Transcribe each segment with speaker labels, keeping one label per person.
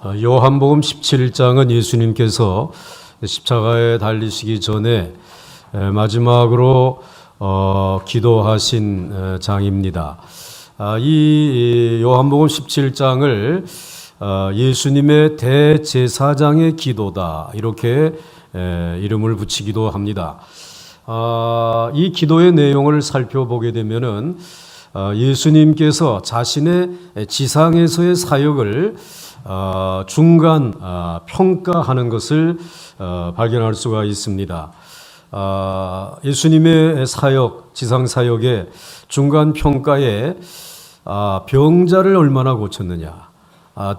Speaker 1: 요한복음 17장은 예수님께서 십자가에 달리시기 전에 마지막으로 기도하신 장입니다. 이 요한복음 17장을 예수님의 대제사장의 기도다 이렇게 이름을 붙이기도 합니다. 이 기도의 내용을 살펴보게 되면은 예수님께서 자신의 지상에서의 사역을 중간 평가하는 것을 발견할 수가 있습니다. 예수님의 사역, 지상 사역의 중간 평가에 병자를 얼마나 고쳤느냐,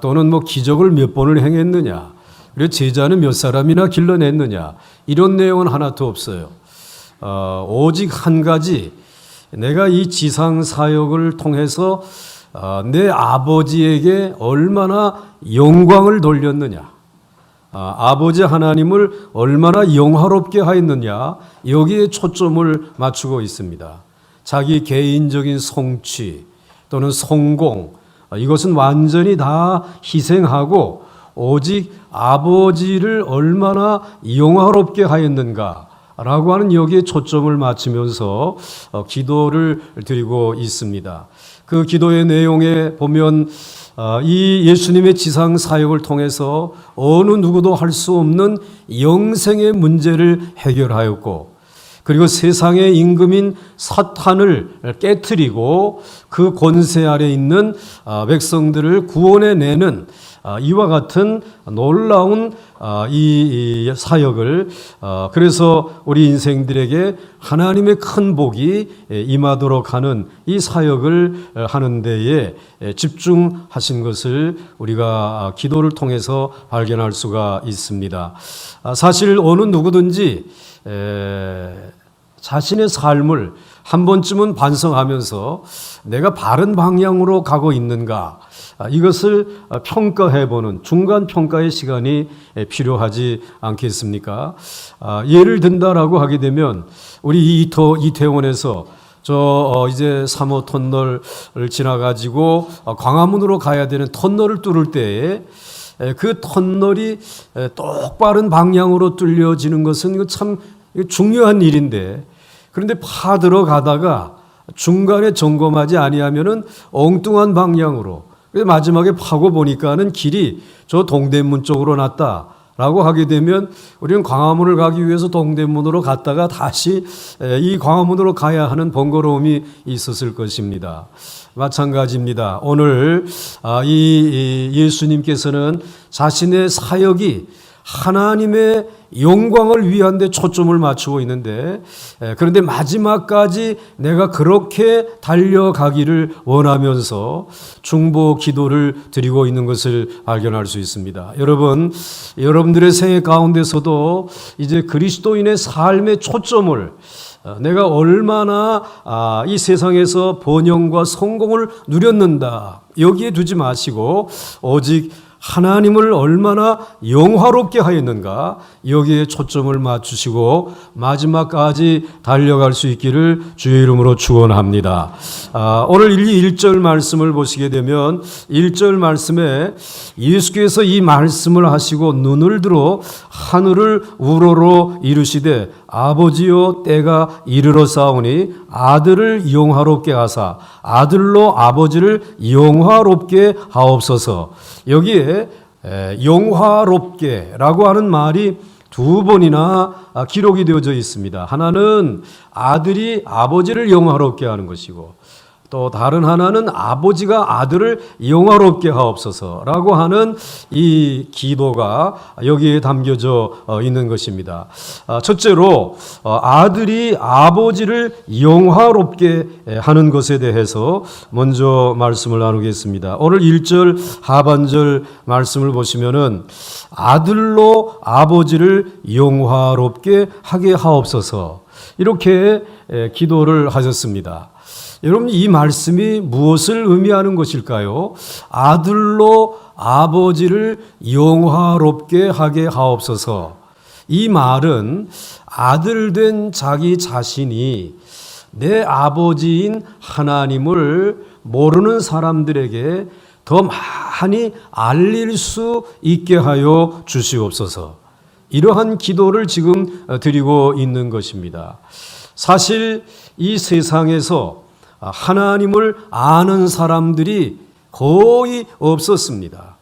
Speaker 1: 또는 기적을 몇 번을 행했느냐, 그리고 제자는 몇 사람이나 길러냈느냐, 이런 내용은 하나도 없어요. 오직 한 가지, 내가 이 지상 사역을 통해서 내 아버지에게 얼마나 영광을 돌렸느냐, 아버지 하나님을 얼마나 영화롭게 하였느냐, 여기에 초점을 맞추고 있습니다. 자기 개인적인 성취 또는 성공, 이것은 완전히 다 희생하고 오직 아버지를 얼마나 영화롭게 하였는가 라고 하는 여기에 초점을 맞추면서 기도를 드리고 있습니다. 그 기도의 내용에 보면 이 예수님의 지상 사역을 통해서 어느 누구도 할 수 없는 영생의 문제를 해결하였고, 그리고 세상의 임금인 사탄을 깨트리고 그 권세 아래 있는 백성들을 구원해내는 이와 같은 놀라운 이 사역을, 그래서 우리 인생들에게 하나님의 큰 복이 임하도록 하는 이 사역을 하는 데에 집중하신 것을 우리가 기도를 통해서 발견할 수가 있습니다. 사실 어느 누구든지 자신의 삶을 한 번쯤은 반성하면서 내가 바른 방향으로 가고 있는가, 이것을 평가해보는 중간 평가의 시간이 필요하지 않겠습니까? 예를 든다라고 하게 되면 우리 이태원에서 이제 3호 터널을 지나가지고 광화문으로 가야 되는 터널을 뚫을 때에 그 터널이 똑바른 방향으로 뚫려지는 것은 참 중요한 일인데, 그런데 파들어 가다가 중간에 점검하지 아니하면은 엉뚱한 방향으로, 마지막에 파고 보니까는 길이 저 동대문 쪽으로 났다라고 하게 되면 우리는 광화문을 가기 위해서 동대문으로 갔다가 다시 이 광화문으로 가야 하는 번거로움이 있었을 것입니다. 마찬가지입니다. 오늘 이 예수님께서는 자신의 사역이 하나님의 영광을 위한 데 초점을 맞추고 있는데, 그런데 마지막까지 내가 그렇게 달려가기를 원하면서 중보 기도를 드리고 있는 것을 발견할 수 있습니다. 여러분들의 생애 가운데서도 이제 그리스도인의 삶의 초점을 내가 얼마나 이 세상에서 번영과 성공을 누렸는가, 여기에 두지 마시고 오직 하나님을 얼마나 영화롭게 하였는가, 여기에 초점을 맞추시고 마지막까지 달려갈 수 있기를 주의 이름으로 축원합니다. 오늘 1절 말씀을 보시게 되면 1절 말씀에 예수께서 이 말씀을 하시고 눈을 들어 하늘을 우러러 이르시되 아버지여 때가 이르러사오니 아들을 영화롭게 하사 아들로 아버지를 영화롭게 하옵소서. 여기에 영화롭게라고 하는 말이 두 번이나 기록이 되어져 있습니다. 하나는 아들이 아버지를 영화롭게 하는 것이고, 또 다른 하나는 아버지가 아들을 영화롭게 하옵소서라고 하는 이 기도가 여기에 담겨져 있는 것입니다. 첫째로 아들이 아버지를 영화롭게 하는 것에 대해서 먼저 말씀을 나누겠습니다. 오늘 1절 하반절 말씀을 보시면은 아들로 아버지를 영화롭게 하게 하옵소서, 이렇게 기도를 하셨습니다. 여러분, 이 말씀이 무엇을 의미하는 것일까요? 아들로 아버지를 영화롭게 하게 하옵소서. 이 말은 아들 된 자기 자신이 내 아버지인 하나님을 모르는 사람들에게 더 많이 알릴 수 있게 하여 주시옵소서. 이러한 기도를 지금 드리고 있는 것입니다. 사실 이 세상에서 하나님을 아는 사람들이 거의 없었습니다.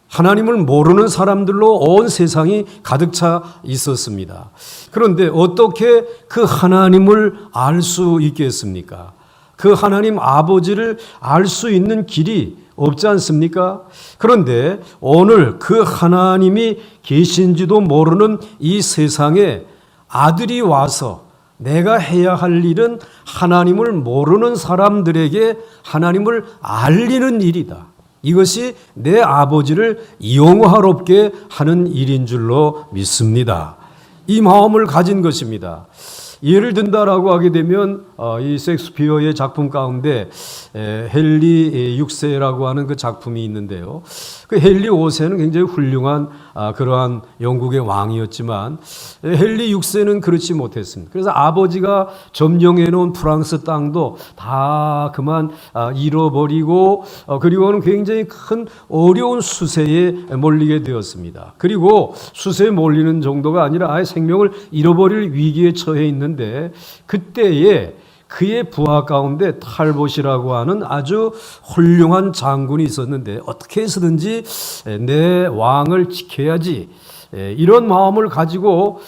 Speaker 1: 하나님을 모르는 사람들로 온 세상이 가득 차 있었습니다. 그런데 어떻게 그 하나님을 알 수 있겠습니까? 그 하나님 아버지를 알 수 있는 길이 없지 않습니까? 그런데 오늘 그 하나님이 계신지도 모르는 이 세상에 아들이 와서 내가 해야 할 일은 하나님을 모르는 사람들에게 하나님을 알리는 일이다. 이것이 내 아버지를 영화롭게 하는 일인 줄로 믿습니다. 이 마음을 가진 것입니다. 예를 든다라고 하게 되면 이 셰익스피어의 작품 가운데 헨리 6세라고 하는 그 작품이 있는데요. 그 헨리 5세는 굉장히 훌륭한 그러한 영국의 왕이었지만 헨리 6세는 그렇지 못했습니다. 그래서 아버지가 점령해 놓은 프랑스 땅도 다 그만 잃어버리고 그리고는 굉장히 큰 어려운 수세에 몰리게 되었습니다. 그리고 수세에 몰리는 정도가 아니라 아예 생명을 잃어버릴 위기에 처해 있는 그때에 그의 부하 가운데 탈봇이라고 하는 아주 훌륭한 장군이 있었는데 어떻게 해서든지 내 왕을 지켜야지 이런 마음을 가지고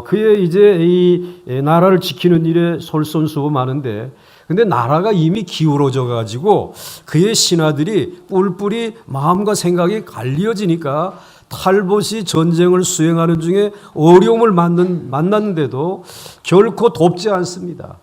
Speaker 1: 그의 이제 이 나라를 지키는 일에 솔선수범하는데 근데 나라가 이미 기울어져 가지고 그의 신하들이 뿔뿔이 마음과 생각이 갈리어지니까 탈봇이 전쟁을 수행하는 중에 어려움을 만났는데도 결코 돕지 않습니다.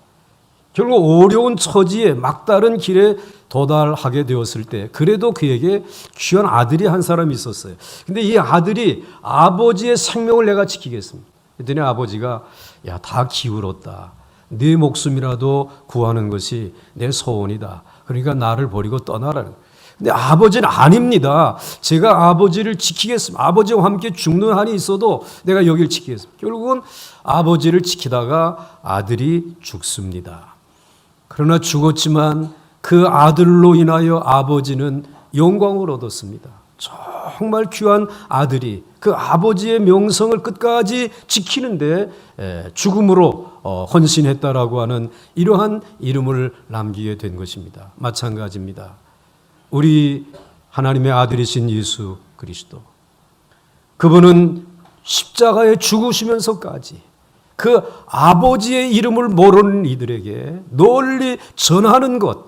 Speaker 1: 결국 어려운 처지에 막다른 길에 도달하게 되었을 때 그래도 그에게 귀한 아들이 한 사람이 있었어요. 근데 이 아들이 아버지의 생명을 내가 지키겠습니다. 그랬더니 아버지가 야, 다 기울었다. 네 목숨이라도 구하는 것이 내 소원이다. 그러니까 나를 버리고 떠나라는 거예요. 근데 아버지는 아닙니다. 제가 아버지를 지키겠습니다. 아버지와 함께 죽는 한이 있어도 내가 여기를 지키겠습니다. 결국은 아버지를 지키다가 아들이 죽습니다. 그러나 죽었지만 그 아들로 인하여 아버지는 영광을 얻었습니다. 정말 귀한 아들이 그 아버지의 명성을 끝까지 지키는데 죽음으로 헌신했다라고 하는 이러한 이름을 남기게 된 것입니다. 마찬가지입니다. 우리 하나님의 아들이신 예수 그리스도, 그분은 십자가에 죽으시면서까지 그 아버지의 이름을 모르는 이들에게 널리 전하는 것,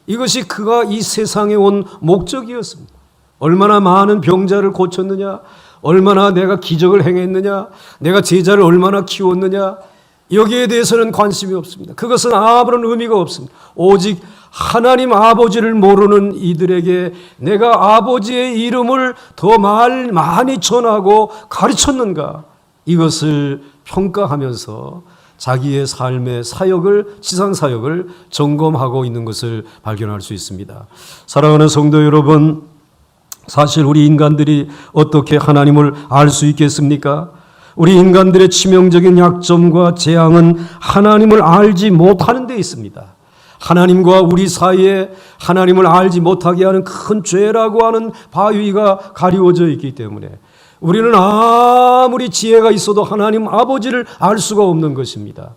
Speaker 1: 이것이 그가 이 세상에 온 목적이었습니다. 얼마나 많은 병자를 고쳤느냐, 얼마나 내가 기적을 행했느냐, 내가 제자를 얼마나 키웠느냐, 여기에 대해서는 관심이 없습니다. 그것은 아무런 의미가 없습니다. 오직 하나님 아버지를 모르는 이들에게 내가 아버지의 이름을 더 많이 전하고 가르쳤는가, 이것을 평가하면서 자기의 삶의 사역을, 지상 사역을 점검하고 있는 것을 발견할 수 있습니다. 사랑하는 성도 여러분, 사실 우리 인간들이 어떻게 하나님을 알 수 있겠습니까? 우리 인간들의 치명적인 약점과 재앙은 하나님을 알지 못하는 데 있습니다. 하나님과 우리 사이에 하나님을 알지 못하게 하는 큰 죄라고 하는 바위가 가리워져 있기 때문에 우리는 아무리 지혜가 있어도 하나님 아버지를 알 수가 없는 것입니다.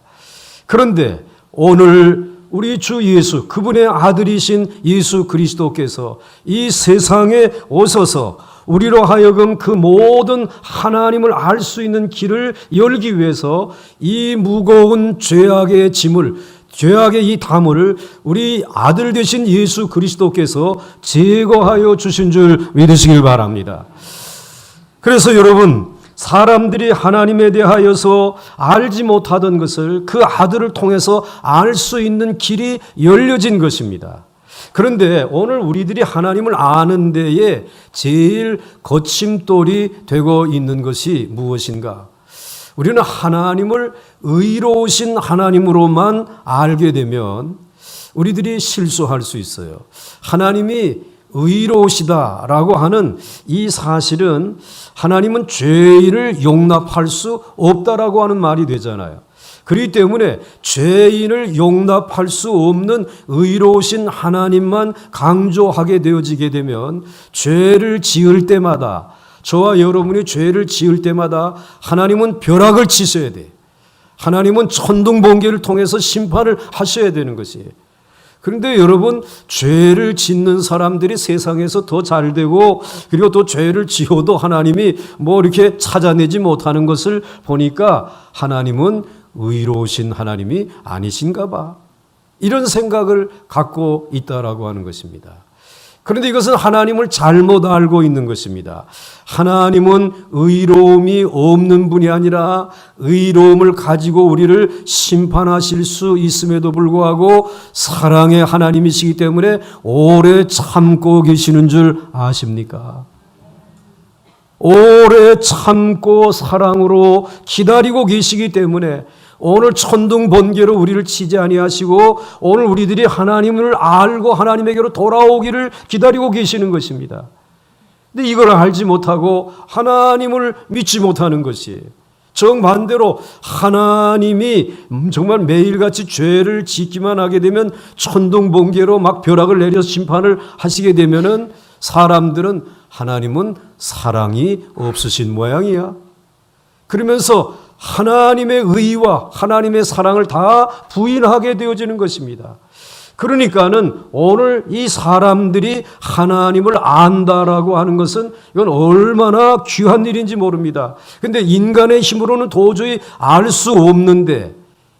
Speaker 1: 그런데 오늘 우리 주 예수, 그분의 아들이신 예수 그리스도께서 이 세상에 오셔서 우리로 하여금 그 모든 하나님을 알 수 있는 길을 열기 위해서 이 무거운 죄악의 짐을, 죄악의 이 담을 우리 아들 되신 예수 그리스도께서 제거하여 주신 줄 믿으시길 바랍니다. 그래서 여러분, 사람들이 하나님에 대하여서 알지 못하던 것을 그 아들을 통해서 알 수 있는 길이 열려진 것입니다. 그런데 오늘 우리들이 하나님을 아는 데에 제일 거침돌이 되고 있는 것이 무엇인가? 우리는 하나님을 의로우신 하나님으로만 알게 되면 우리들이 실수할 수 있어요. 하나님이 의로우시다라고 하는 이 사실은 하나님은 죄를 용납할 수 없다라고 하는 말이 되잖아요. 그렇기 때문에 죄인을 용납할 수 없는 의로우신 하나님만 강조하게 되어지게 되면 죄를 지을 때마다, 저와 여러분이 죄를 지을 때마다 하나님은 벼락을 치셔야 돼. 하나님은 천둥번개를 통해서 심판을 하셔야 되는 것이에요. 그런데 여러분, 죄를 짓는 사람들이 세상에서 더 잘되고, 그리고 또 죄를 지어도 하나님이 뭐 이렇게 찾아내지 못하는 것을 보니까 하나님은 의로우신 하나님이 아니신가 봐. 이런 생각을 갖고 있다라고 하는 것입니다. 그런데 이것은 하나님을 잘못 알고 있는 것입니다. 하나님은 의로움이 없는 분이 아니라 의로움을 가지고 우리를 심판하실 수 있음에도 불구하고 사랑의 하나님이시기 때문에 오래 참고 계시는 줄 아십니까? 오래 참고 사랑으로 기다리고 계시기 때문에 오늘 천둥 번개로 우리를 치지 아니하시고 오늘 우리들이 하나님을 알고 하나님에게로 돌아오기를 기다리고 계시는 것입니다. 근데 이걸 알지 못하고 하나님을 믿지 못하는 것이에요. 정반대로 하나님이 정말 매일같이 죄를 짓기만 하게 되면 천둥 번개로 막 벼락을 내려서 심판을 하시게 되면은 사람들은 하나님은 사랑이 없으신 모양이야. 그러면서 하나님의 의와 하나님의 사랑을 다 부인하게 되어지는 것입니다. 그러니까는 오늘 이 사람들이 하나님을 안다라고 하는 것은 이건 얼마나 귀한 일인지 모릅니다. 근데 인간의 힘으로는 도저히 알 수 없는데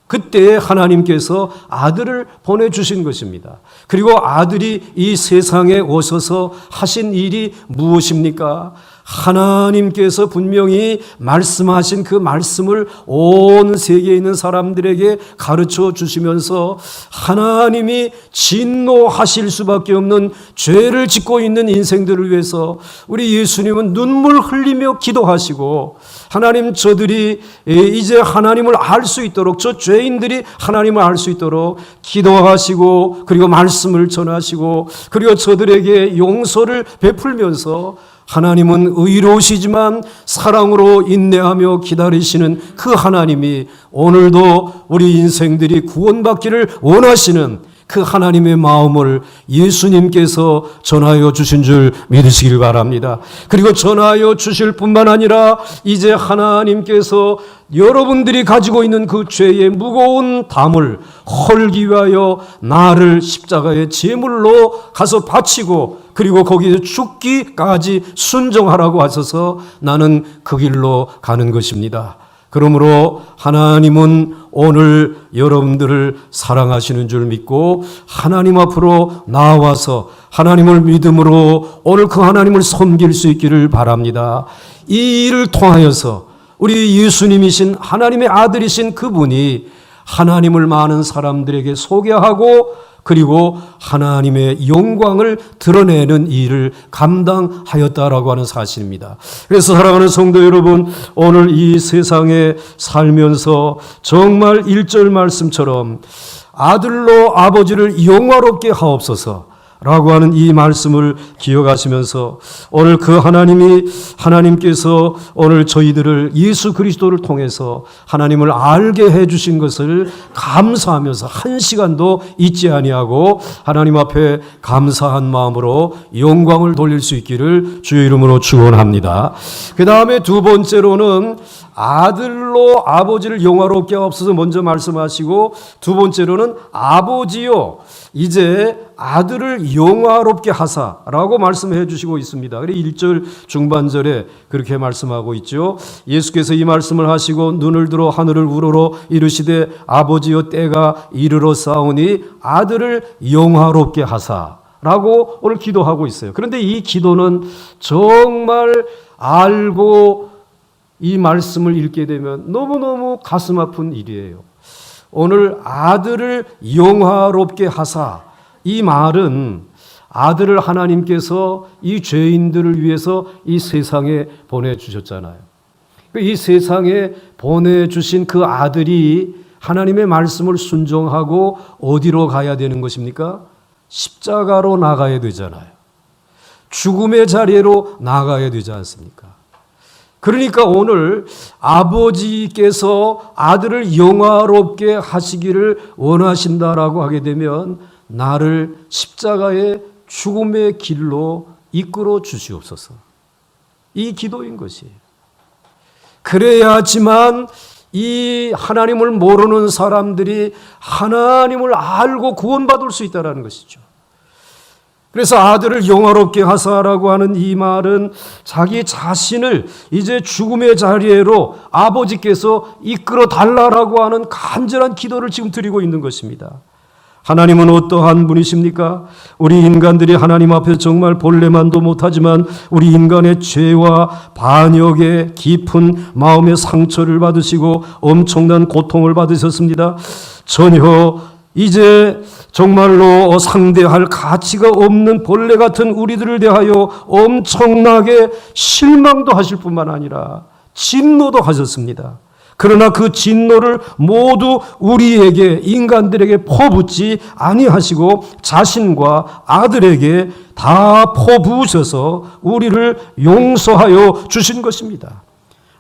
Speaker 1: 그때 하나님께서 아들을 보내주신 것입니다. 그리고 아들이 이 세상에 오셔서 하신 일이 무엇입니까? 하나님께서 분명히 말씀하신 그 말씀을 온 세계에 있는 사람들에게 가르쳐 주시면서 하나님이 진노하실 수밖에 없는 죄를 짓고 있는 인생들을 위해서 우리 예수님은 눈물 흘리며 기도하시고, 하나님, 저들이 이제 하나님을 알 수 있도록, 저 죄인들이 하나님을 알 수 있도록 기도하시고, 그리고 말씀을 전하시고, 그리고 저들에게 용서를 베풀면서 하나님은 의로우시지만 사랑으로 인내하며 기다리시는 그 하나님이 오늘도 우리 인생들이 구원받기를 원하시는 그 하나님의 마음을 예수님께서 전하여 주신 줄 믿으시길 바랍니다. 그리고 전하여 주실 뿐만 아니라 이제 하나님께서 여러분들이 가지고 있는 그 죄의 무거운 담을 헐기 위하여 나를 십자가의 제물로 가서 바치고, 그리고 거기서 죽기까지 순종하라고 하셔서 나는 그 길로 가는 것입니다. 그러므로 하나님은 오늘 여러분들을 사랑하시는 줄 믿고 하나님 앞으로 나와서 하나님을 믿음으로 오늘 그 하나님을 섬길 수 있기를 바랍니다. 이 일을 통하여서 우리 예수님이신 하나님의 아들이신 그분이 하나님을 많은 사람들에게 소개하고, 그리고 하나님의 영광을 드러내는 일을 감당하였다라고 하는 사실입니다. 그래서 사랑하는 성도 여러분, 오늘 이 세상에 살면서 정말 1절 말씀처럼 아들로 아버지를 영화롭게 하옵소서 라고 하는 이 말씀을 기억하시면서 오늘 그 하나님께서 오늘 저희들을 예수 그리스도를 통해서 하나님을 알게 해주신 것을 감사하면서 한 시간도 잊지 아니하고 하나님 앞에 감사한 마음으로 영광을 돌릴 수 있기를 주의 이름으로 축원합니다. 그 다음에 두 번째로는 아들로 아버지를 영화롭게 하옵소서 먼저 말씀하시고, 두 번째로는 아버지요 이제 아들을 영화롭게 하사라고 말씀해 주시고 있습니다. 그래서 1절 중반절에 그렇게 말씀하고 있죠. 예수께서 이 말씀을 하시고 눈을 들어 하늘을 우러러 이르시되 아버지여 때가 이르러 싸우니 아들을 영화롭게 하사라고 오늘 기도하고 있어요. 그런데 이 기도는 정말 알고 이 말씀을 읽게 되면 너무너무 가슴 아픈 일이에요. 오늘 아들을 영화롭게 하사, 이 말은 아들을 하나님께서 이 죄인들을 위해서 이 세상에 보내주셨잖아요. 이 세상에 보내주신 그 아들이 하나님의 말씀을 순종하고 어디로 가야 되는 것입니까? 십자가로 나가야 되잖아요. 죽음의 자리로 나가야 되지 않습니까? 그러니까 오늘 아버지께서 아들을 영화롭게 하시기를 원하신다라고 하게 되면 나를 십자가의 죽음의 길로 이끌어 주시옵소서. 이 기도인 것이에요. 그래야지만 이 하나님을 모르는 사람들이 하나님을 알고 구원받을 수 있다는 것이죠. 그래서 아들을 영화롭게 하사라고 하는 이 말은 자기 자신을 이제 죽음의 자리로 아버지께서 이끌어 달라라고 하는 간절한 기도를 지금 드리고 있는 것입니다. 하나님은 어떠한 분이십니까? 우리 인간들이 하나님 앞에서 정말 볼래만도 못하지만 우리 인간의 죄와 반역의 깊은 마음의 상처를 받으시고 엄청난 고통을 받으셨습니다. 전혀 이제 정말로 상대할 가치가 없는 벌레 같은 우리들을 대하여 엄청나게 실망도 하실 뿐만 아니라 진노도 하셨습니다. 그러나 그 진노를 모두 우리에게 인간들에게 퍼붓지 아니하시고 자신과 아들에게 다 퍼부으셔서 우리를 용서하여 주신 것입니다.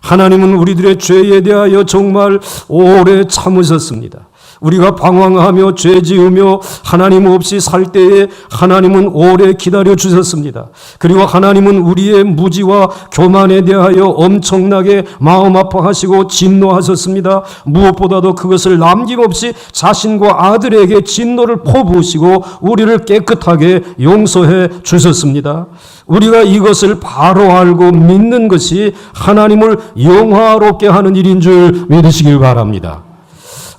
Speaker 1: 하나님은 우리들의 죄에 대하여 정말 오래 참으셨습니다. 우리가 방황하며 죄 지으며 하나님 없이 살 때에 하나님은 오래 기다려 주셨습니다. 그리고 하나님은 우리의 무지와 교만에 대하여 엄청나게 마음 아파하시고 진노하셨습니다. 무엇보다도 그것을 남김없이 자신과 아들에게 진노를 퍼부으시고 우리를 깨끗하게 용서해 주셨습니다. 우리가 이것을 바로 알고 믿는 것이 하나님을 영화롭게 하는 일인 줄 믿으시길 바랍니다.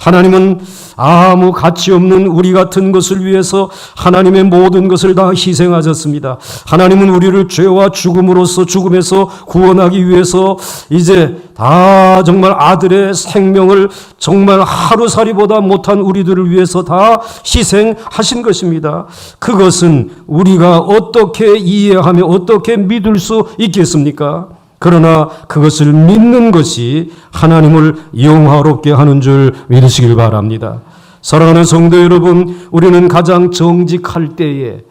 Speaker 1: 하나님은 아무 가치 없는 우리 같은 것을 위해서 하나님의 모든 것을 다 희생하셨습니다. 하나님은 우리를 죄와 죽음으로써 죽음에서 구원하기 위해서 이제 다 정말 아들의 생명을 정말 하루살이보다 못한 우리들을 위해서 다 희생하신 것입니다. 그것은 우리가 어떻게 이해하며 어떻게 믿을 수 있겠습니까? 그러나 그것을 믿는 것이 하나님을 영화롭게 하는 줄 믿으시길 바랍니다. 사랑하는 성도 여러분, 우리는 가장 정직할 때에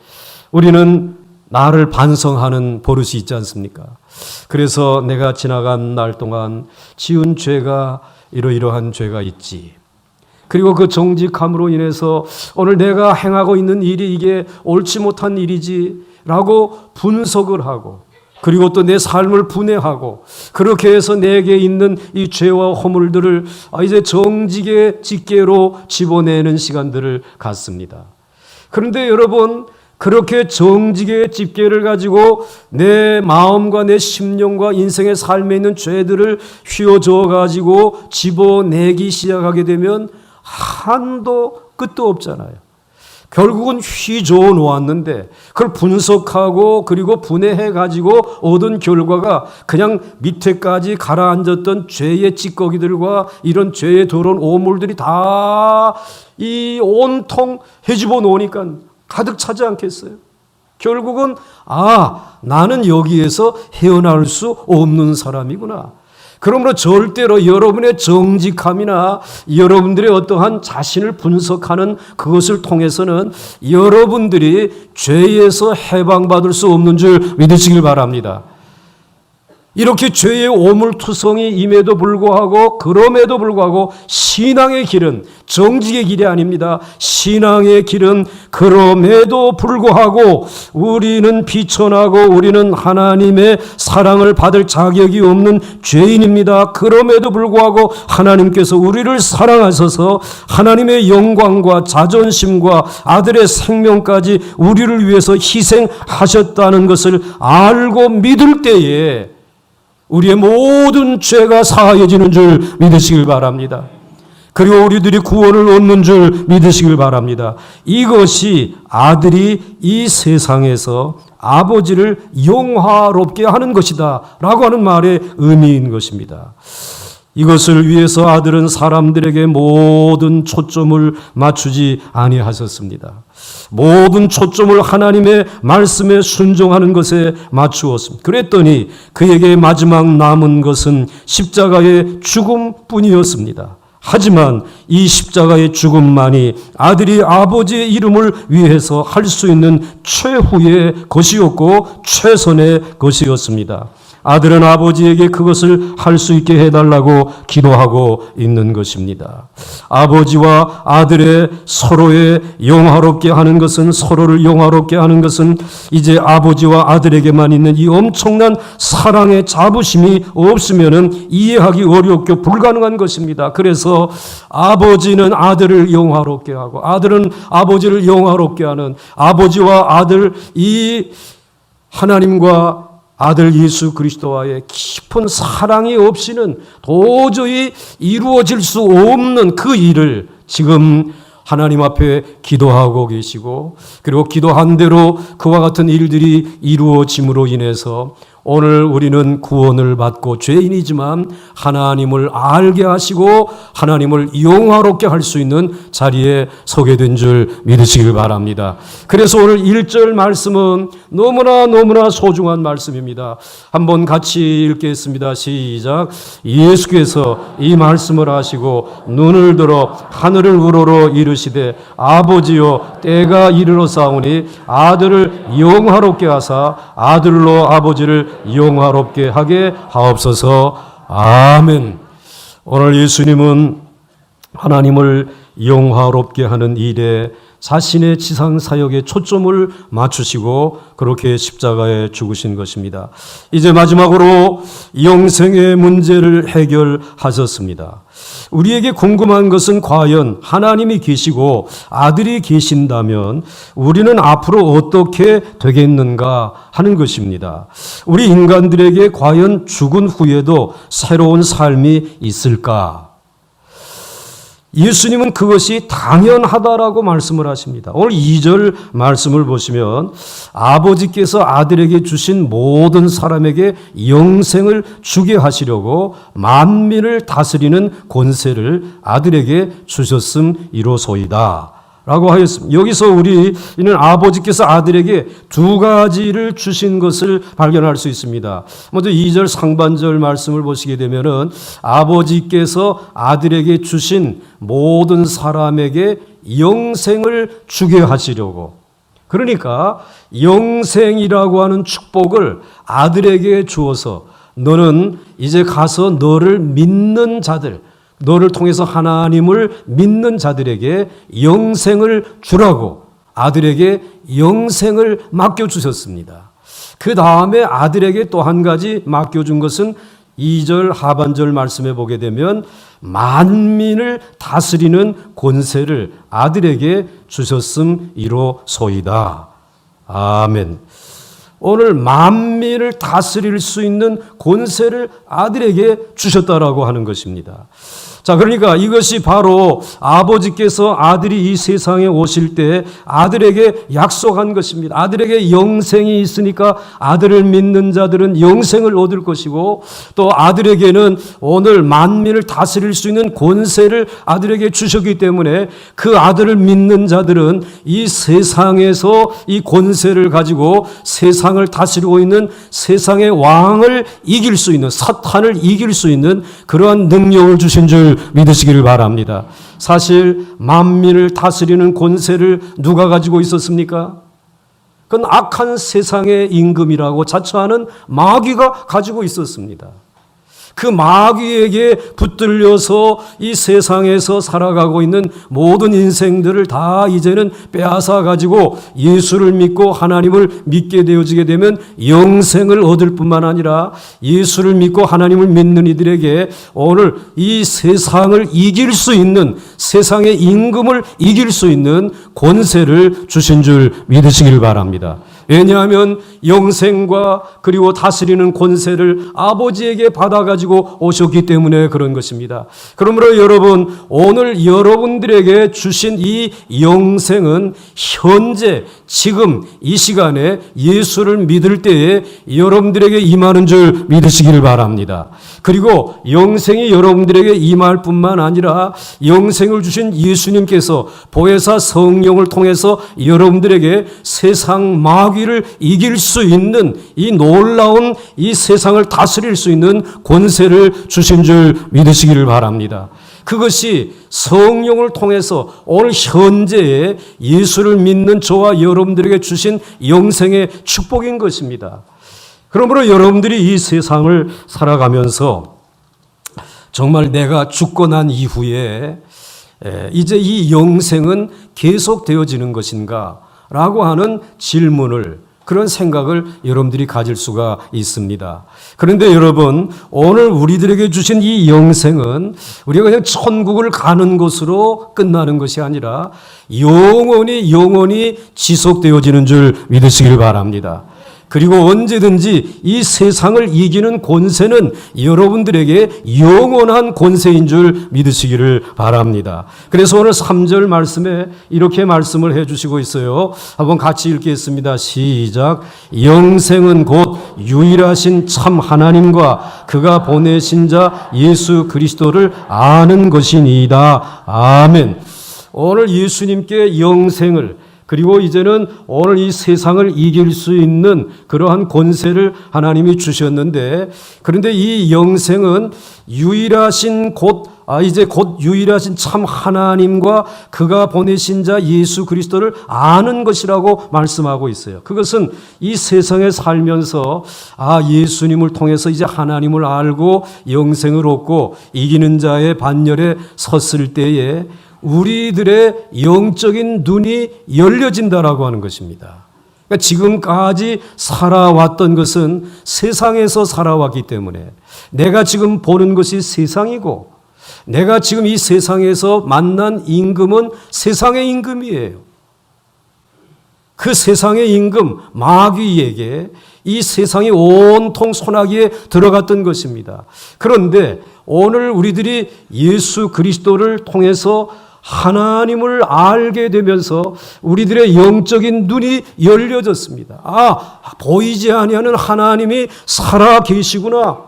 Speaker 1: 우리는 나를 반성하는 버릇이 있지 않습니까? 그래서 내가 지나간 날 동안 지은 죄가 이러이러한 죄가 있지. 그리고 그 정직함으로 인해서 오늘 내가 행하고 있는 일이 이게 옳지 못한 일이지라고 분석을 하고 그리고 또 내 삶을 분해하고 그렇게 해서 내게 있는 이 죄와 허물들을 이제 정직의 집게로 집어내는 시간들을 갖습니다. 그런데 여러분, 그렇게 정직의 집게를 가지고 내 마음과 내 심령과 인생의 삶에 있는 죄들을 휘어져 가지고 집어내기 시작하게 되면 한도 끝도 없잖아요. 결국은 휘저어 놓았는데 그걸 분석하고 그리고 분해해 가지고 얻은 결과가 그냥 밑에까지 가라앉았던 죄의 찌꺼기들과 이런 죄의 더러운 오물들이 다 이 온통 헤집어 놓으니까 가득 차지 않겠어요? 결국은 나는 여기에서 헤어나올 수 없는 사람이구나. 그러므로 절대로 여러분의 정직함이나 여러분들의 어떠한 자신을 분석하는 그것을 통해서는 여러분들이 죄에서 해방받을 수 없는 줄 믿으시길 바랍니다. 이렇게 죄의 오물투성이 임에도 불구하고 그럼에도 불구하고 신앙의 길은 정직의 길이 아닙니다. 신앙의 길은 그럼에도 불구하고 우리는 비천하고 우리는 하나님의 사랑을 받을 자격이 없는 죄인입니다. 그럼에도 불구하고 하나님께서 우리를 사랑하셔서 하나님의 영광과 자존심과 아들의 생명까지 우리를 위해서 희생하셨다는 것을 알고 믿을 때에 우리의 모든 죄가 사하여지는 줄 믿으시길 바랍니다. 그리고 우리들이 구원을 얻는 줄 믿으시길 바랍니다. 이것이 아들이 이 세상에서 아버지를 영화롭게 하는 것이다 라고 하는 말의 의미인 것입니다. 이것을 위해서 아들은 사람들에게 모든 초점을 맞추지 아니하셨습니다. 모든 초점을 하나님의 말씀에 순종하는 것에 맞추었습니다. 그랬더니 그에게 마지막 남은 것은 십자가의 죽음뿐이었습니다. 하지만 이 십자가의 죽음만이 아들이 아버지의 이름을 위해서 할 수 있는 최후의 것이었고 최선의 것이었습니다. 아들은 아버지에게 그것을 할 수 있게 해달라고 기도하고 있는 것입니다. 아버지와 아들의 서로의 영화롭게 하는 것은, 서로를 영화롭게 하는 것은 이제 아버지와 아들에게만 있는 이 엄청난 사랑의 자부심이 없으면은 이해하기 어렵고 불가능한 것입니다. 그래서 아버지는 아들을 영화롭게 하고 아들은 아버지를 영화롭게 하는, 아버지와 아들, 이 하나님과 아들 예수 그리스도와의 깊은 사랑이 없이는 도저히 이루어질 수 없는 그 일을 지금 하나님 앞에 기도하고 계시고, 그리고 기도한 대로 그와 같은 일들이 이루어짐으로 인해서 오늘 우리는 구원을 받고 죄인이지만 하나님을 알게 하시고 하나님을 영화롭게 할 수 있는 자리에 서게 된 줄 믿으시길 바랍니다. 그래서 오늘 1절 말씀은 너무나 소중한 말씀입니다. 한번 같이 읽겠습니다. 시작. 예수께서 이 말씀을 하시고 눈을 들어 하늘을 우러러 이르시되 아버지여 때가 이르렀사오니 아들을 영화롭게 하사 아들로 아버지를 영화롭게 하게 하옵소서. 아멘. 오늘 예수님은 하나님을 영화롭게 하는 일에 자신의 지상 사역에 초점을 맞추시고 그렇게 십자가에 죽으신 것입니다. 이제 마지막으로 영생의 문제를 해결하셨습니다. 우리에게 궁금한 것은 과연 하나님이 계시고 아들이 계신다면 우리는 앞으로 어떻게 되겠는가 하는 것입니다. 우리 인간들에게 과연 죽은 후에도 새로운 삶이 있을까? 예수님은 그것이 당연하다라고 말씀을 하십니다. 오늘 2절 말씀을 보시면 아버지께서 아들에게 주신 모든 사람에게 영생을 주게 하시려고 만민을 다스리는 권세를 아들에게 주셨음이로소이다 라고 하였습니다. 여기서 우리는 아버지께서 아들에게 두 가지를 주신 것을 발견할 수 있습니다. 먼저 2절 상반절 말씀을 보시게 되면은 아버지께서 아들에게 주신 모든 사람에게 영생을 주게 하시려고, 그러니까 영생이라고 하는 축복을 아들에게 주어서 너는 이제 가서 너를 믿는 자들, 너를 통해서 하나님을 믿는 자들에게 영생을 주라고 아들에게 영생을 맡겨주셨습니다. 그 다음에 아들에게 또 한 가지 맡겨준 것은 2절 하반절 말씀에 보게 되면 만민을 다스리는 권세를 아들에게 주셨음이로소이다. 아멘. 오늘 만민을 다스릴 수 있는 권세를 아들에게 주셨다라고 하는 것입니다. 자, 그러니까 이것이 바로 아버지께서 아들이 이 세상에 오실 때 아들에게 약속한 것입니다. 아들에게 영생이 있으니까 아들을 믿는 자들은 영생을 얻을 것이고, 또 아들에게는 오늘 만민을 다스릴 수 있는 권세를 아들에게 주셨기 때문에 그 아들을 믿는 자들은 이 세상에서 이 권세를 가지고 세상을 다스리고 있는 세상의 왕을 이길 수 있는, 사탄을 이길 수 있는 그러한 능력을 주신 줄 믿으시기를 바랍니다. 사실 만민을 다스리는 권세를 누가 가지고 있었습니까? 그건 악한 세상의 임금이라고 자처하는 마귀가 가지고 있었습니다. 그 마귀에게 붙들려서 이 세상에서 살아가고 있는 모든 인생들을 다 이제는 빼앗아 가지고 예수를 믿고 하나님을 믿게 되어지게 되면 영생을 얻을 뿐만 아니라 예수를 믿고 하나님을 믿는 이들에게 오늘 이 세상을 이길 수 있는, 세상의 임금을 이길 수 있는 권세를 주신 줄 믿으시길 바랍니다. 왜냐하면 영생과 그리고 다스리는 권세를 아버지에게 받아가지고 오셨기 때문에 그런 것입니다. 그러므로 여러분, 오늘 여러분들에게 주신 이 영생은 현재 지금 이 시간에 예수를 믿을 때에 여러분들에게 임하는 줄 믿으시기를 바랍니다. 그리고 영생이 여러분들에게 임할 뿐만 아니라 영생을 주신 예수님께서 보혜사 성령을 통해서 여러분들에게 세상 마귀를 이길 수 있는 이 놀라운 이 세상을 다스릴 수 있는 권세를 주신 줄 믿으시기를 바랍니다. 그것이 성령을 통해서 오늘 현재에 예수를 믿는 저와 여러분들에게 주신 영생의 축복인 것입니다. 그러므로 여러분들이 이 세상을 살아가면서 정말 내가 죽고 난 이후에 이제 이 영생은 계속되어지는 것인가? 라고 하는 질문을, 그런 생각을 여러분들이 가질 수가 있습니다. 그런데 여러분, 오늘 우리들에게 주신 이 영생은 우리가 그냥 천국을 가는 것으로 끝나는 것이 아니라 영원히 지속되어지는 줄 믿으시길 바랍니다. 그리고 언제든지 이 세상을 이기는 권세는 여러분들에게 영원한 권세인 줄 믿으시기를 바랍니다. 그래서 오늘 3절 말씀에 이렇게 말씀을 해주시고 있어요. 한번 같이 읽겠습니다. 시작. 영생은 곧 유일하신 참 하나님과 그가 보내신 자 예수 그리스도를 아는 것이니이다. 아멘. 오늘 예수님께 영생을, 그리고 이제는 오늘 이 세상을 이길 수 있는 그러한 권세를 하나님이 주셨는데, 그런데 이 영생은 유일하신 곧 유일하신 참 하나님과 그가 보내신 자 예수 그리스도를 아는 것이라고 말씀하고 있어요. 그것은 이 세상에 살면서 예수님을 통해서 이제 하나님을 알고 영생을 얻고 이기는 자의 반열에 섰을 때에 우리들의 영적인 눈이 열려진다라고 하는 것입니다. 그러니까 지금까지 살아왔던 것은 세상에서 살아왔기 때문에 내가 지금 보는 것이 세상이고, 내가 지금 이 세상에서 만난 임금은 세상의 임금이에요. 그 세상의 임금 마귀에게 이 세상이 온통 손아귀에 들어갔던 것입니다. 그런데 오늘 우리들이 예수 그리스도를 통해서 하나님을 알게 되면서 우리들의 영적인 눈이 열려졌습니다. 보이지 아니하는 하나님이 살아 계시구나.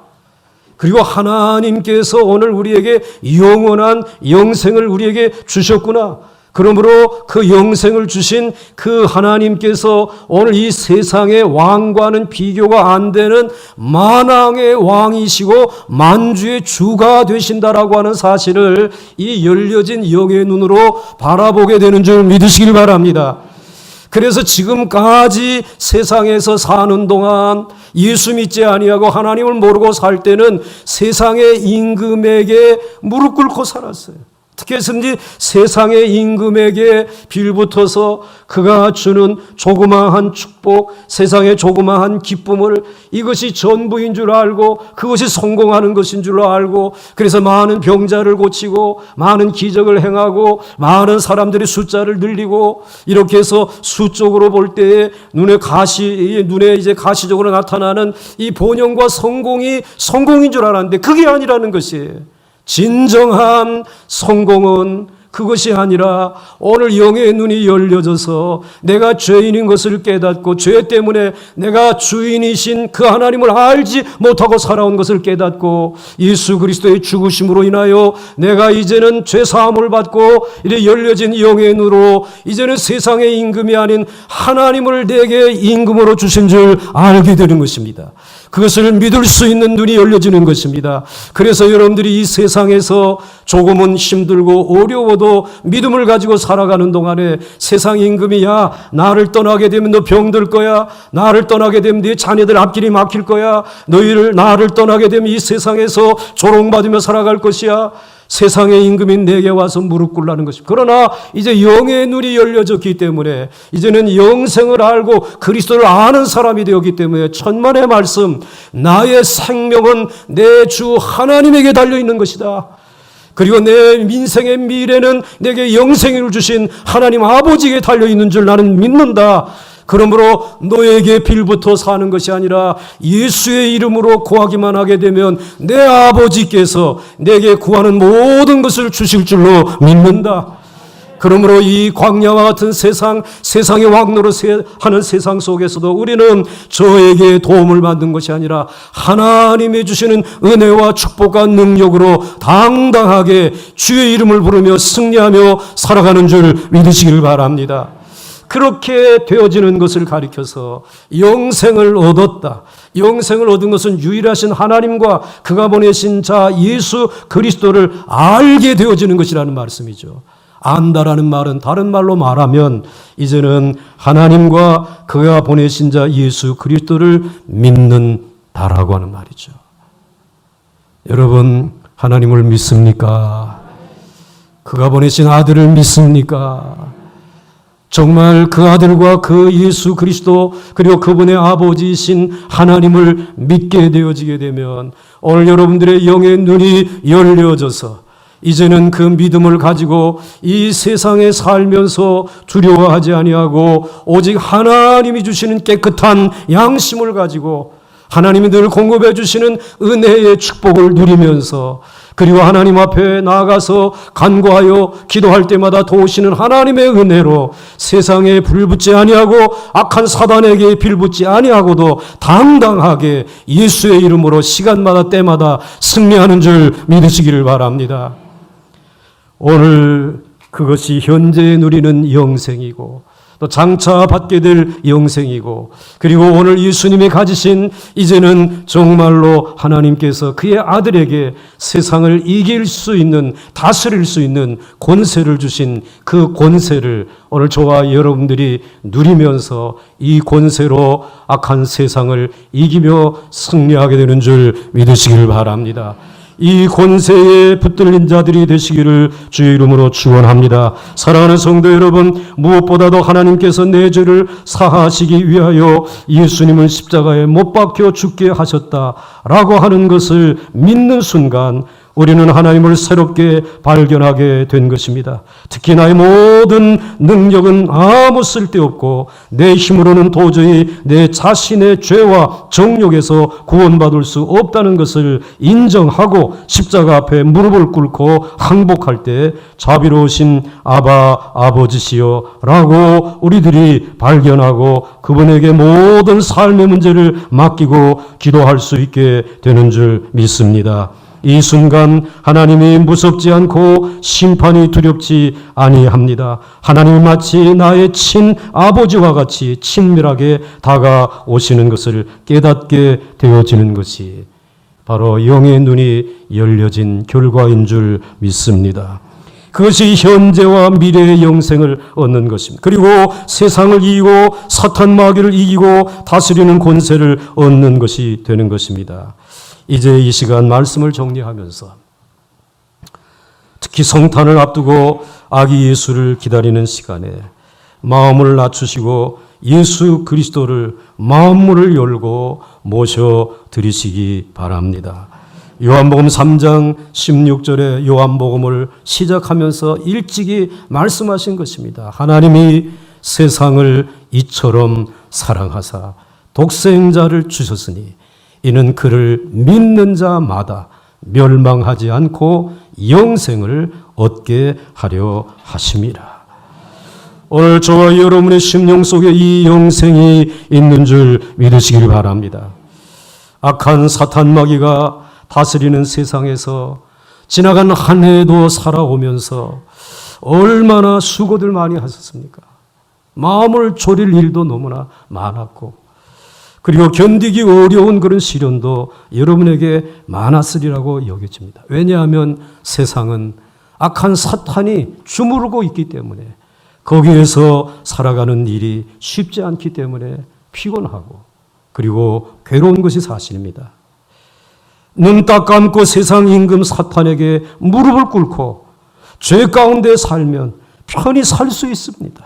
Speaker 1: 그리고 하나님께서 오늘 우리에게 영원한 영생을 우리에게 주셨구나. 그러므로 그 영생을 주신 그 하나님께서 오늘 이 세상의 왕과는 비교가 안 되는 만왕의 왕이시고 만주의 주가 되신다라고 하는 사실을 이 열려진 영의 눈으로 바라보게 되는 줄 믿으시길 바랍니다. 그래서 지금까지 세상에서 사는 동안 예수 믿지 아니하고 하나님을 모르고 살 때는 세상의 임금에게 무릎 꿇고 살았어요. 어떻게 했든지 세상의 임금에게 빌붙어서 그가 주는 조그마한 축복, 세상의 조그마한 기쁨을 이것이 전부인 줄 알고 그것이 성공하는 것인 줄 알고, 그래서 많은 병자를 고치고 많은 기적을 행하고 많은 사람들의 숫자를 늘리고, 이렇게 해서 수적으로 볼 때에 눈에 이제 가시적으로 나타나는 이 번영과 성공이 성공인 줄 알았는데 그게 아니라는 것이에요. 진정한 성공은 그것이 아니라 오늘 영의 눈이 열려져서 내가 죄인인 것을 깨닫고 죄 때문에 내가 주인이신 그 하나님을 알지 못하고 살아온 것을 깨닫고 예수 그리스도의 죽으심으로 인하여 내가 이제는 죄 사함을 받고 이래 열려진 영의 눈으로 이제는 세상의 임금이 아닌 하나님을 내게 임금으로 주신 줄 알게 되는 것입니다. 그것을 믿을 수 있는 눈이 열려지는 것입니다. 그래서 여러분들이 이 세상에서 조금은 힘들고 어려워도 믿음을 가지고 살아가는 동안에 세상 임금이 나를 떠나게 되면 너 병들 거야. 나를 떠나게 되면 네 자녀들 앞길이 막힐 거야. 나를 떠나게 되면 이 세상에서 조롱받으며 살아갈 것이야. 세상의 임금인 내게 와서 무릎 꿇라는 것입니다. 그러나 이제 영의 눈이 열려졌기 때문에 이제는 영생을 알고 그리스도를 아는 사람이 되었기 때문에 천만의 말씀, 나의 생명은 내 주 하나님에게 달려있는 것이다. 그리고 내 인생의 미래는 내게 영생을 주신 하나님 아버지에게 달려있는 줄 나는 믿는다. 그러므로 너에게 빌붙어 사는 것이 아니라 예수의 이름으로 구하기만 하게 되면 내 아버지께서 내게 구하는 모든 것을 주실 줄로 믿는다. 그러므로 이 광야와 같은 세상의 왕노릇 하는 세상 속에서도 우리는 저에게 도움을 받는 것이 아니라 하나님이 주시는 은혜와 축복과 능력으로 당당하게 주의 이름을 부르며 승리하며 살아가는 줄 믿으시길 바랍니다. 그렇게 되어지는 것을 가리켜서 영생을 얻었다. 영생을 얻은 것은 유일하신 하나님과 그가 보내신 자 예수 그리스도를 알게 되어지는 것이라는 말씀이죠. 안다라는 말은 다른 말로 말하면 이제는 하나님과 그가 보내신 자 예수 그리스도를 믿는다라고 하는 말이죠. 여러분, 하나님을 믿습니까? 그가 보내신 아들을 믿습니까? 정말 그 아들과 그 예수 그리스도 그리고 그분의 아버지이신 하나님을 믿게 되어지게 되면 오늘 여러분들의 영의 눈이 열려져서 이제는 그 믿음을 가지고 이 세상에 살면서 두려워하지 아니하고 오직 하나님이 주시는 깨끗한 양심을 가지고 하나님이 늘 공급해 주시는 은혜의 축복을 누리면서 그리고 하나님 앞에 나아가서 간구하여 기도할 때마다 도우시는 하나님의 은혜로 세상에 불붙지 아니하고 악한 사단에게 빌붙지 아니하고도 당당하게 예수의 이름으로 시간마다 때마다 승리하는 줄 믿으시기를 바랍니다. 오늘 그것이 현재 누리는 영생이고 또 장차 받게 될 영생이고 그리고 오늘 예수님이 가지신 이제는 정말로 하나님께서 그의 아들에게 세상을 이길 수 있는 다스릴 수 있는 권세를 주신 그 권세를 오늘 저와 여러분들이 누리면서 이 권세로 악한 세상을 이기며 승리하게 되는 줄 믿으시길 바랍니다. 이 권세에 붙들린 자들이 되시기를 주의 이름으로 축원합니다. 사랑하는 성도 여러분, 무엇보다도 하나님께서 내 죄를 사하시기 위하여 예수님을 십자가에 못 박혀 죽게 하셨다라고 하는 것을 믿는 순간 우리는 하나님을 새롭게 발견하게 된 것입니다. 특히 나의 모든 능력은 아무 쓸데없고 내 힘으로는 도저히 내 자신의 죄와 정욕에서 구원받을 수 없다는 것을 인정하고 십자가 앞에 무릎을 꿇고 항복할 때 자비로우신 아바 아버지시여 라고 우리들이 발견하고 그분에게 모든 삶의 문제를 맡기고 기도할 수 있게 되는 줄 믿습니다. 이 순간 하나님이 무섭지 않고 심판이 두렵지 아니합니다. 하나님이 마치 나의 친아버지와 같이 친밀하게 다가오시는 것을 깨닫게 되어지는 것이 바로 영의 눈이 열려진 결과인 줄 믿습니다. 그것이 현재와 미래의 영생을 얻는 것입니다. 그리고 세상을 이기고 사탄 마귀를 이기고 다스리는 권세를 얻는 것이 되는 것입니다. 이제 이 시간 말씀을 정리하면서 특히 성탄을 앞두고 아기 예수를 기다리는 시간에 마음을 낮추시고 예수 그리스도를 마음문을 열고 모셔드리시기 바랍니다. 요한복음 3장 16절에 요한복음을 시작하면서 일찍이 말씀하신 것입니다. 하나님이 세상을 이처럼 사랑하사 독생자를 주셨으니 이는 그를 믿는 자마다 멸망하지 않고 영생을 얻게 하려 하심이라. 오늘 저와 여러분의 심령 속에 이 영생이 있는 줄 믿으시길 바랍니다. 악한 사탄 마귀가 다스리는 세상에서 지나간 한 해도 살아오면서 얼마나 수고들 많이 하셨습니까? 마음을 졸일 일도 너무나 많았고 그리고 견디기 어려운 그런 시련도 여러분에게 많았으리라고 여겨집니다. 왜냐하면 세상은 악한 사탄이 주무르고 있기 때문에 거기에서 살아가는 일이 쉽지 않기 때문에 피곤하고 그리고 괴로운 것이 사실입니다. 눈 딱 감고 세상 임금 사탄에게 무릎을 꿇고 죄 가운데 살면 편히 살 수 있습니다.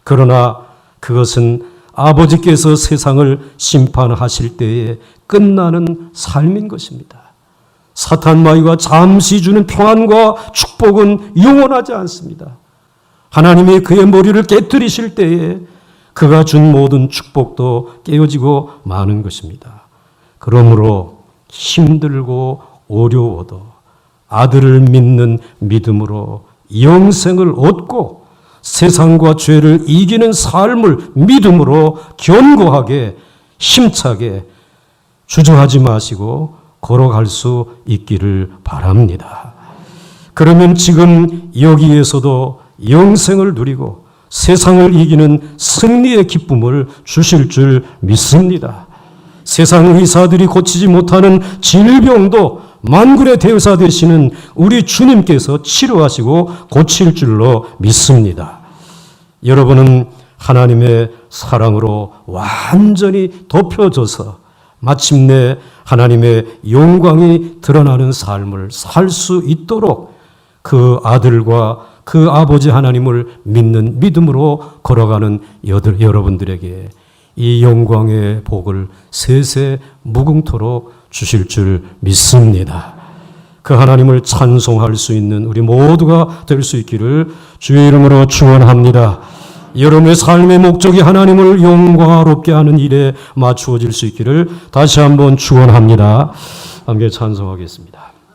Speaker 1: 그러나 그것은 아버지께서 세상을 심판하실 때에 끝나는 삶인 것입니다. 사탄 마귀가 잠시 주는 평안과 축복은 영원하지 않습니다. 하나님이 그의 머리를 깨뜨리실 때에 그가 준 모든 축복도 깨어지고 마는 것입니다. 그러므로 힘들고 어려워도 아들을 믿는 믿음으로 영생을 얻고 세상과 죄를 이기는 삶을 믿음으로 견고하게 힘차게 주저하지 마시고 걸어갈 수 있기를 바랍니다. 그러면 지금 여기에서도 영생을 누리고 세상을 이기는 승리의 기쁨을 주실 줄 믿습니다. 세상 의사들이 고치지 못하는 질병도 만군의 대의사 되시는 우리 주님께서 치료하시고 고칠 줄로 믿습니다. 여러분은 하나님의 사랑으로 완전히 덮여져서 마침내 하나님의 영광이 드러나는 삶을 살 수 있도록 그 아들과 그 아버지 하나님을 믿는 믿음으로 걸어가는 여러분들에게 이 영광의 복을 세세 무궁토록 주실 줄 믿습니다. 그 하나님을 찬송할 수 있는 우리 모두가 될 수 있기를 주의 이름으로 축원합니다. 여러분의 삶의 목적이 하나님을 영광롭게 하는 일에 맞추어질 수 있기를 다시 한번 축원합니다. 함께 찬송하겠습니다.